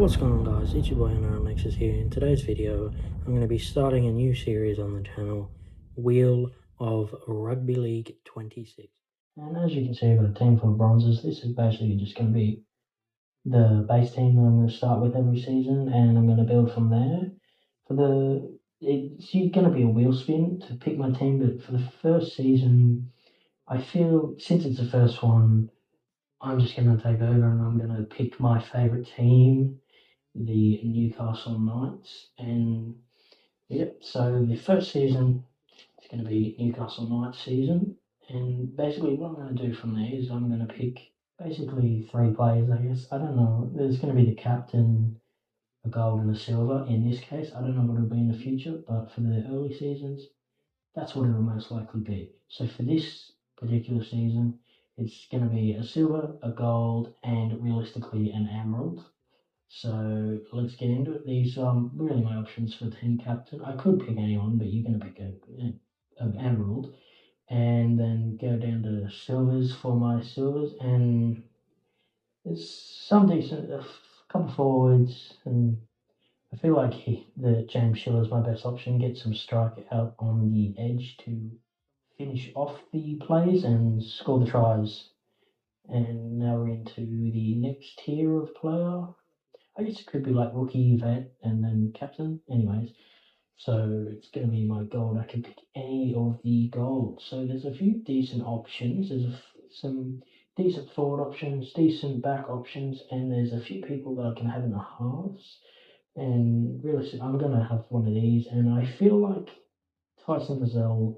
What's going on, guys? It's your boy Alexis here. In today's video, I'm going to be starting a new series on the channel, Wheel of Rugby League 26. And as you can see, I've got a team full of bronzes. This is basically just going to be the base team that I'm going to start with every season, and I'm going to build from there. It's going to be a wheel spin to pick my team, but for the first season, I feel since it's the first one, I'm just going to take over and I'm going to pick my favourite team, the Newcastle Knights. And yep, so the first season is going to be Newcastle Knights season. And basically, what I'm going to do from there is I'm going to pick basically 3 players, I guess. I don't know. There's going to be the captain, a gold, and a silver in this case. I don't know what it'll be in the future, but for the early seasons, that's what it'll most likely be. So for this particular season, it's going to be a silver, a gold, and realistically an emerald. So let's get into it. These are really my options for team captain. I could pick anyone, but you're going to pick an emerald, and then go down to silvers for my silvers. And there's some decent, a couple forwards, and I feel like the James Schiller is my best option. Get some strike out on the edge to finish off the plays and score the tries. And now we're into the next tier of player. I guess it could be like rookie, vet, and then captain. Anyways, so it's going to be my gold. I can pick any of the gold. So there's a few decent options. There's some decent forward options, decent back options, and there's a few people that I can have in the halves. And realistically, I'm going to have one of these, and I feel like Tyson Frizzell,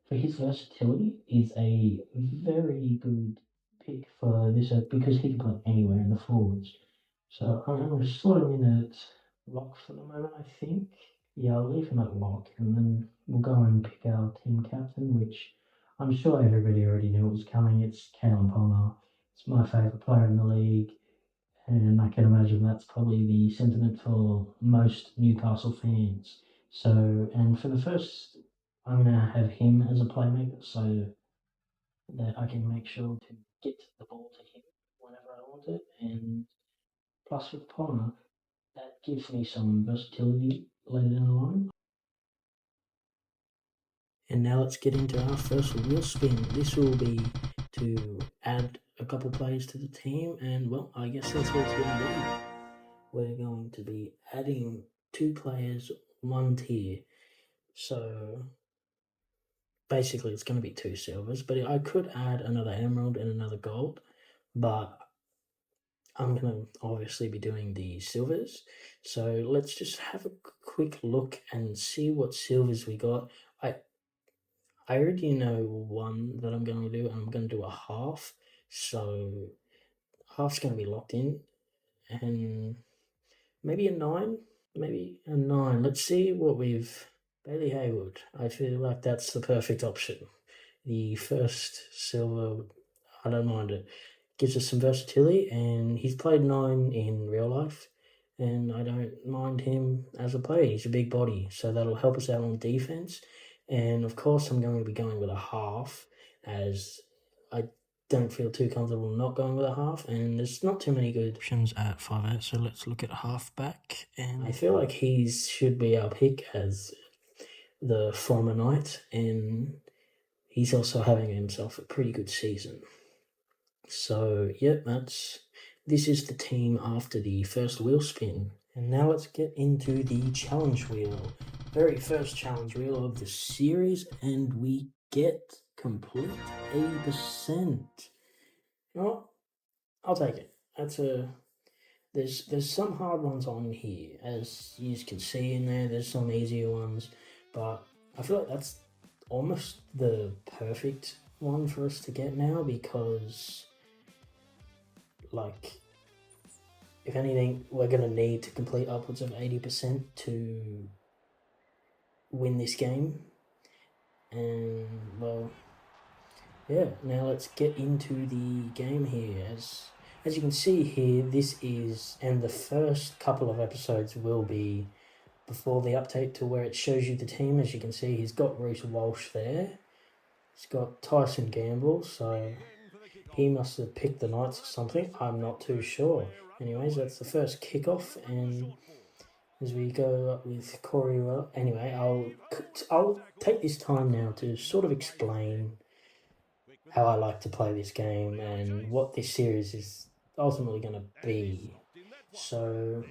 for his versatility, is a very good pick for this because he can play anywhere in the forwards. So I'm going to slot him in at lock for the moment, I think. Yeah, I'll leave him at lock, and then we'll go and pick our team captain, which I'm sure everybody already knew was coming. It's Kalen Palmer. It's my favourite player in the league, and I can imagine that's probably the sentiment for most Newcastle fans. So, and for the first, I'm going to have him as a playmaker so that I can make sure to get the ball to him whenever I want it. And plus with Palmer, that gives me some versatility later down the line. And now let's get into our first wheel spin. This will be to add a couple players to the team, and well, I guess that's what it's going to be. We're going to be adding 2 players, 1 tier. So basically it's going to be 2 silvers, but I could add another emerald and another gold, but I'm going to obviously be doing the silvers. So let's just have a quick look and see what silvers we got. I already know one that I'm going to do, and I'm going to do a half. So half's going to be locked in, and maybe a 9. Maybe a 9. Let's see what we've... Bailey Haywood. I feel like that's the perfect option. The first silver, I don't mind it. Gives us some versatility, and he's played 9 in real life, and I don't mind him as a player. He's a big body, so that'll help us out on defense. And of course, I'm going to be going with a half, as I don't feel too comfortable not going with a half, and there's not too many good options at 5'8", so let's look at halfback. And I feel like he should be our pick as the former Knight, and he's also having himself a pretty good season. So, yep, this is the team after the first wheel spin. And now let's get into the challenge wheel. Very first challenge wheel of the series, and we get complete 80%. Well, I'll take it. There's some hard ones on here, as you can see in there. There's some easier ones, but I feel like that's almost the perfect one for us to get now, because like, if anything, we're going to need to complete upwards of 80% to win this game. And well, yeah, now let's get into the game here. As you can see here, this is, and the first couple of episodes will be before the update to where it shows you the team. As you can see, he's got Reece Walsh there. He's got Tyson Gamble, so he must have picked the Knights or something. I'm not too sure. Anyways, that's the first kickoff, and as we go up with Corey, well, anyway, I'll take this time now to sort of explain how I like to play this game and what this series is ultimately going to be. So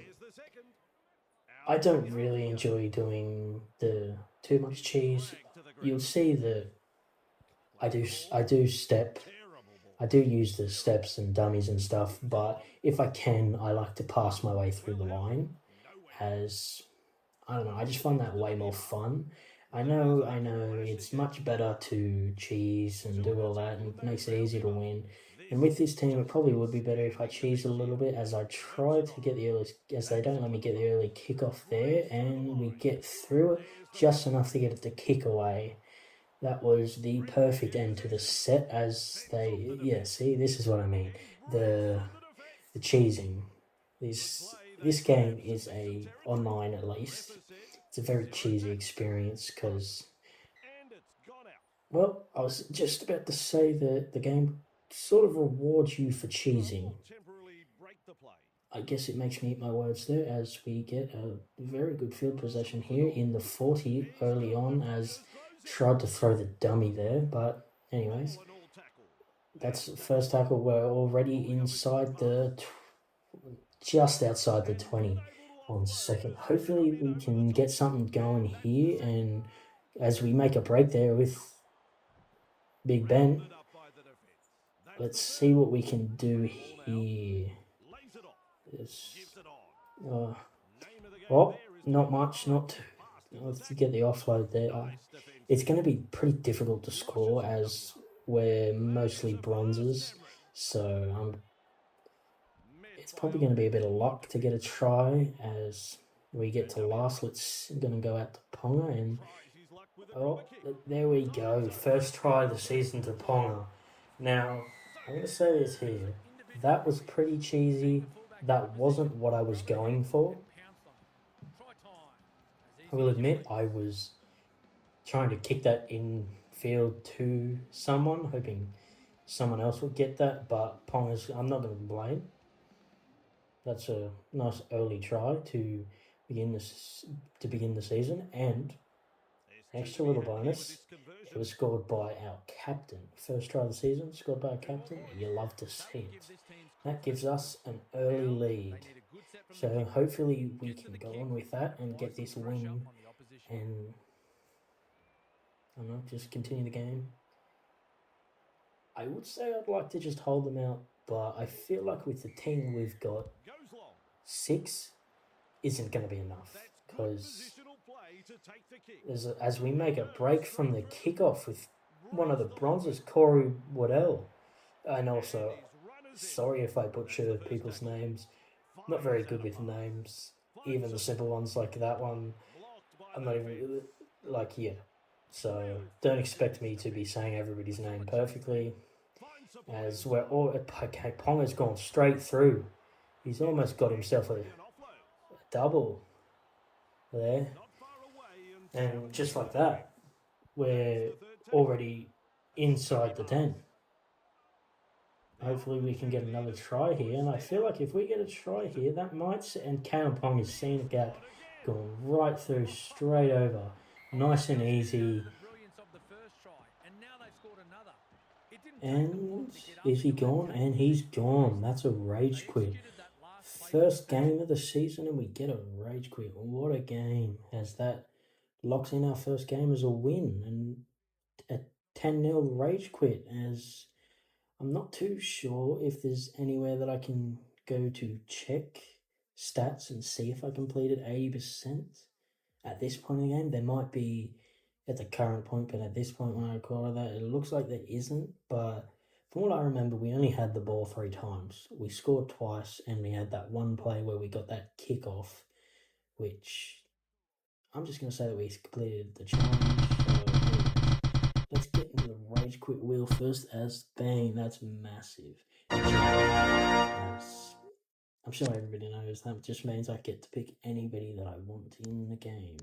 I don't really enjoy doing the too much cheese. You'll see that I do use the steps and dummies and stuff, but if I can, I like to pass my way through the line as I don't know, I just find that way more fun. I know, it's much better to cheese and do all that, and it makes it easier to win. And with this team, it probably would be better if I cheese a little bit, as I try to get the early, as they don't let me get the early kickoff there, and we get through it just enough to get it to kick away. That was the perfect end to the set, as yeah, see, this is what I mean. The the cheesing. This game is a online at least. It's a very cheesy experience because, well, I was just about to say that the game sort of rewards you for cheesing. I guess it makes me eat my words there as we get a very good field possession here in the 40 early on as tried to throw the dummy there. But anyways, that's the first tackle. We're already inside just outside the 20 on second. Hopefully we can get something going here, and as we make a break there with Big Ben, let's see what we can do here. Uh, oh, not much, not too. Let's get the offload there. It's going to be pretty difficult to score as we're mostly bronzes, so it's probably going to be a bit of luck to get a try as we get to last. Let's going to go out to Ponga, and oh, there we go. First try of the season to Ponga. Now, I'm going to say this here. That was pretty cheesy. That wasn't what I was going for. I will admit I was trying to kick that in field to someone, hoping someone else would get that, but Ponga's, I'm not going to blame. That's a nice early try to begin the season, and extra little bonus. It was scored by our captain. First try of the season, scored by our captain. You love to see it. That gives us an early lead. So hopefully we can go on with that and get this win, and I don't know, just continue the game. I would say I'd like to just hold them out, but I feel like with the team we've got, 6 isn't going to be enough because as we make a break from the kickoff with one of the bronzes, Corey Waddell, and also, sorry if I butcher people's names, not very good with names, even the simple ones like that one, I'm not even, like, yeah. So don't expect me to be saying everybody's name perfectly, as we're all, okay, Ponga's gone straight through. He's almost got himself a double there. And just like that, we're already inside the 10. Hopefully we can get another try here. And I feel like if we get a try here, that might... And Callum Pong has seen a gap, going right through, straight over. Nice and easy. And is he gone? And he's gone. That's a rage quit. First game of the season and we get a rage quit. What a game, as that locks in our first game as a win, and a 10-0 rage quit, as I'm not too sure if there's anywhere that I can go to check stats and see if I completed 80% at this point in the game. There might be at the current point, but at this point when I record that, it looks like there isn't. But from what I remember, we only had the ball 3 times. We scored twice, and we had that one play where we got that kickoff, which I'm just going to say that we completed the challenge. So let's get into the rage quit wheel first, as bang, that's massive. I'm sure everybody knows that just means I get to pick anybody that I want in the game,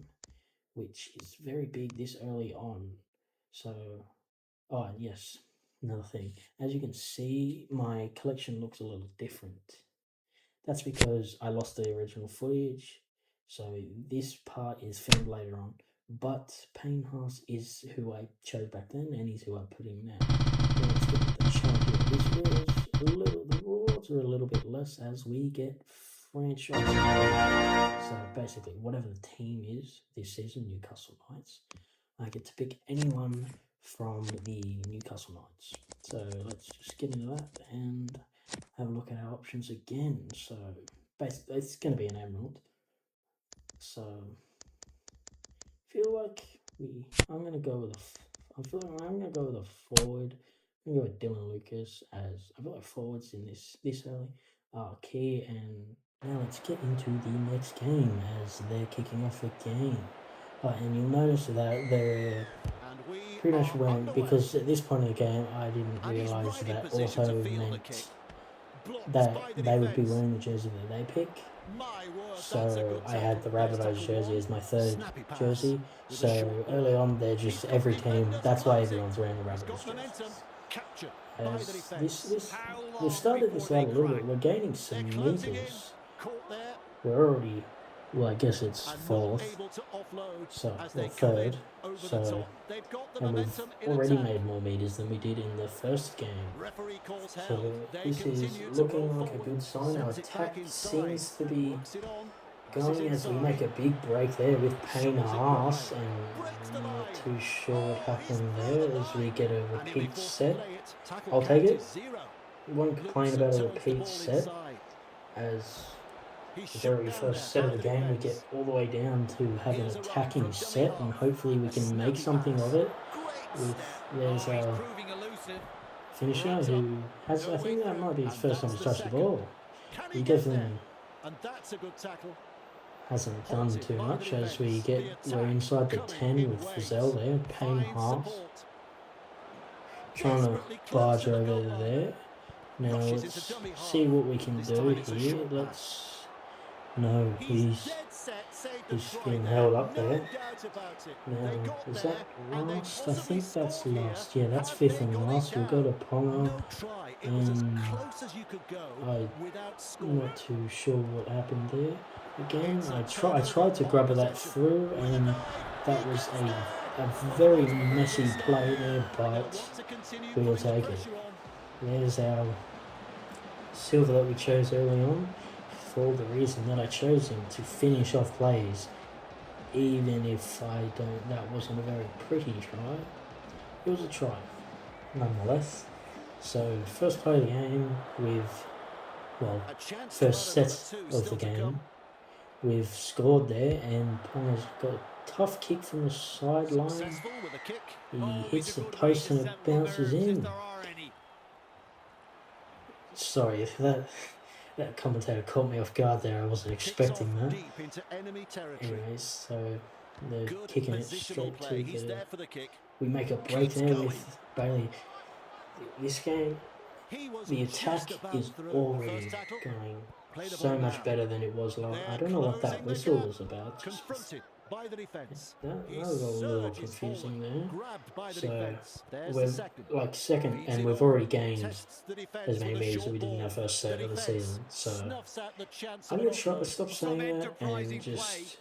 which is very big this early on. So, oh, and yes, another thing. As you can see, my collection looks a little different. That's because I lost the original footage, so this part is filmed later on. But Payne Haas is who I chose back then, and he's who I put in now. Now let's get the chart here. The rewards are a little bit less as we get franchise. So basically, whatever the team is this season, Newcastle Knights, I get to pick anyone from the Newcastle Knights. So let's just get into that and have a look at our options again. So basically, it's going to be an emerald. So feel like I'm going to go with I'm going to go with a forward. I'm going to go with Dylan Lucas as I feel like forwards in this early are key. And now let's get into the next game as they're kicking off a game. And you'll notice that they're pretty much when, because at this point in the game I didn't realise that auto meant that they would be wearing the jersey that they pick. So I had the Rabbitohs jersey as my third jersey. So early on, they're just every team. That's why everyone's wearing the Rabbitohs jerseys. As we started this out a little bit. We're gaining some meters. We're already, well, I guess it's fourth, so or third. So, and we've already made more meters than we did in the first game. So this is looking like a good sign. Our attack seems to be going as we make a big break there with Payne Haas, and I'm not too sure what happened there as we get a repeat set. I'll take it. Won't complain about a repeat set as the very first set of the game we get all the way down to have an attacking set, and hopefully we can make something of it. There's a finisher who has, I think that might be his first time he's touched the ball. He definitely hasn't done too much as we're inside the 10 with Frizzell there. Payne Haas trying to barge over there. Now let's see what we can do here. No, he's getting held up there. Now, is that last? I think that's last. Yeah, that's fifth and last. We'll go to Ponga, and I'm not too sure what happened there. Again, I tried to grab that through, and that was a very messy play there, but we'll take it. There's our silver that we chose early on, for the reason that I chose him to finish off plays, even if that wasn't a very pretty try. It was a try, nonetheless. So first play of the game first set of the game, we've scored there, and Ponga's got a tough kick from the sideline. He hits the post and it bounces in. Sorry if that commentator caught me off guard there. I wasn't expecting that. Anyways, so they're kicking it straight to we make a break there with Bailey. This game, the attack is already going so much better than it was last. I don't know what that whistle was about. That was a little confusing there. So we're like second, and we've already gained as many meters as we did in our first set of the season. So I'm going to try to stop saying that and just,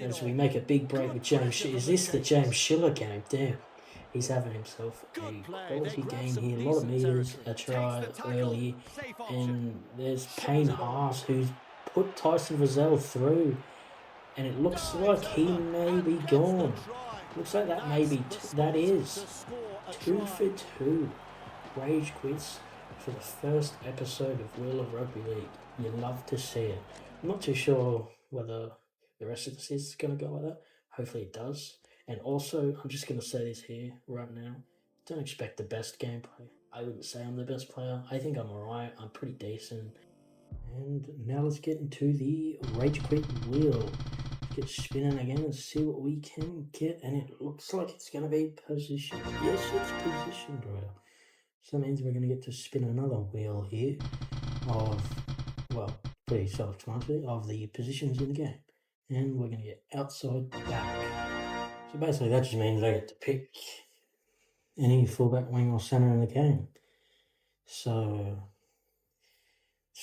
as we make a big break with James. Is this the James Schiller game? Damn. He's having himself a quality game here. A lot of meters, a try early. And there's Payne Haas who's put Tyson Frizzell through. And it looks like he may be gone. Looks like that may be, that is 2 for 2. Rage quits for the first episode of Wheel of Rugby League. You love to see it. I'm not too sure whether the rest of the season is going to go like that. Hopefully it does. And also, I'm just going to say this here right now. Don't expect the best gameplay. I wouldn't say I'm the best player. I think I'm alright. I'm pretty decent. And now let's get into the Rage Quit wheel. Get spinning again and see what we can get. And it looks like it's going to be position. Yes, it's positioned right. So that means we're going to get to spin another wheel here of, well, pretty self-explanatory, of the positions in the game. And we're going to get outside back. So basically that just means I get to pick any fullback, wing or centre in the game. So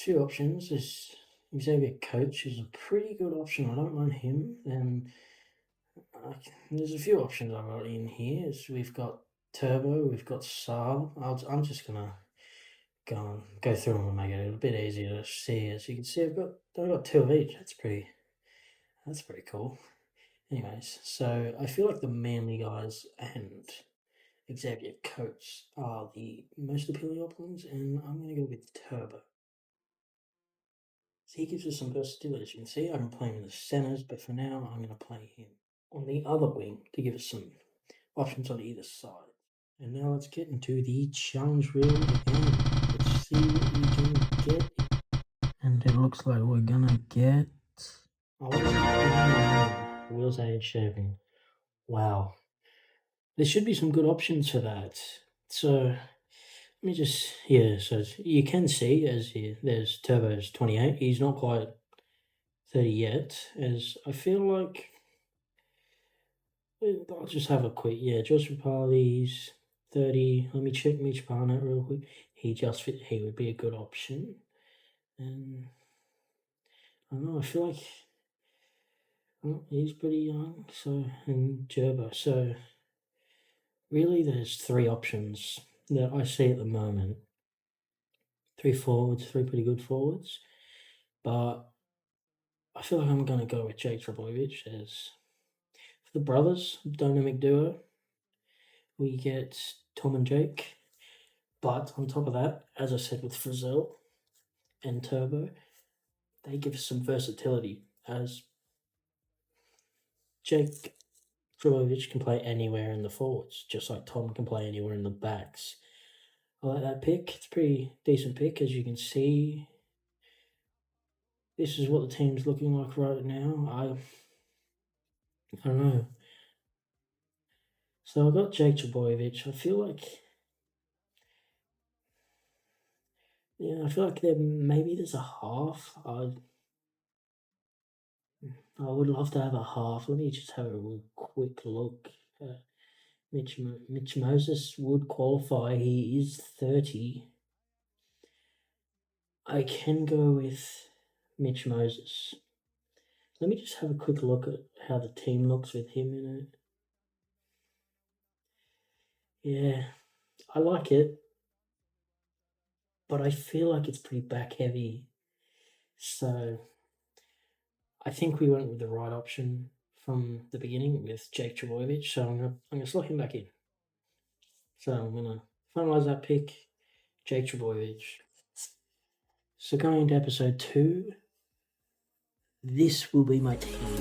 few options. There's Xavier Coach is a pretty good option. I don't mind him. Then there's a few options I've got in here. We've got Turbo, we've got Saab. I'm just gonna go through them and make it a bit easier to see. As you can see, I've got two of each. That's pretty cool. Anyways, so I feel like the Manly guys and Xavier Coates are the most appealing options, and I'm going to go with Turbo. So he gives us some versatility. As you can see, I can play him in the centres, but for now, I'm going to play him on the other wing to give us some options on either side. And now let's get into the challenge reel again. Let's see what we can get. And it looks like we're going to get... Wheels age shaping. Wow. There should be some good options for that. So let me just, yeah, so you can see as here, there's Turbo's 28. He's not quite 30 yet, as I feel like, I'll just have a quick, yeah, Josh Rapali's 30. Let me check Mitch Barnett real quick. He would be a good option. And I don't know, I feel like, well, he's pretty young, so, and Gerbo. So really there's three options that I see at the moment. Three forwards, three pretty good forwards. But I feel like I'm going to go with Jake Trbojevic as for the brothers, dynamic duo. We get Tom and Jake. But on top of that, as I said with Frizzell and Turbo, they give us some versatility as Jake Trbojevic can play anywhere in the forwards, just like Tom can play anywhere in the backs. I like that pick. It's a pretty decent pick, as you can see. This is what the team's looking like right now. I don't know. So I got Jake Trbojevic. I feel like, yeah, I feel like maybe there's a half. I would love to have a half. Let me just have a real quick look. Mitch Moses would qualify. He is 30. I can go with Mitch Moses. Let me just have a quick look at how the team looks with him in it. Yeah, I like it, but I feel like it's pretty back heavy. So I think we went with the right option from the beginning with Jake Trbojevic. So I'm gonna slot him back in. So I'm gonna finalise that pick, Jake Trbojevic. So going into episode 2, this will be my team.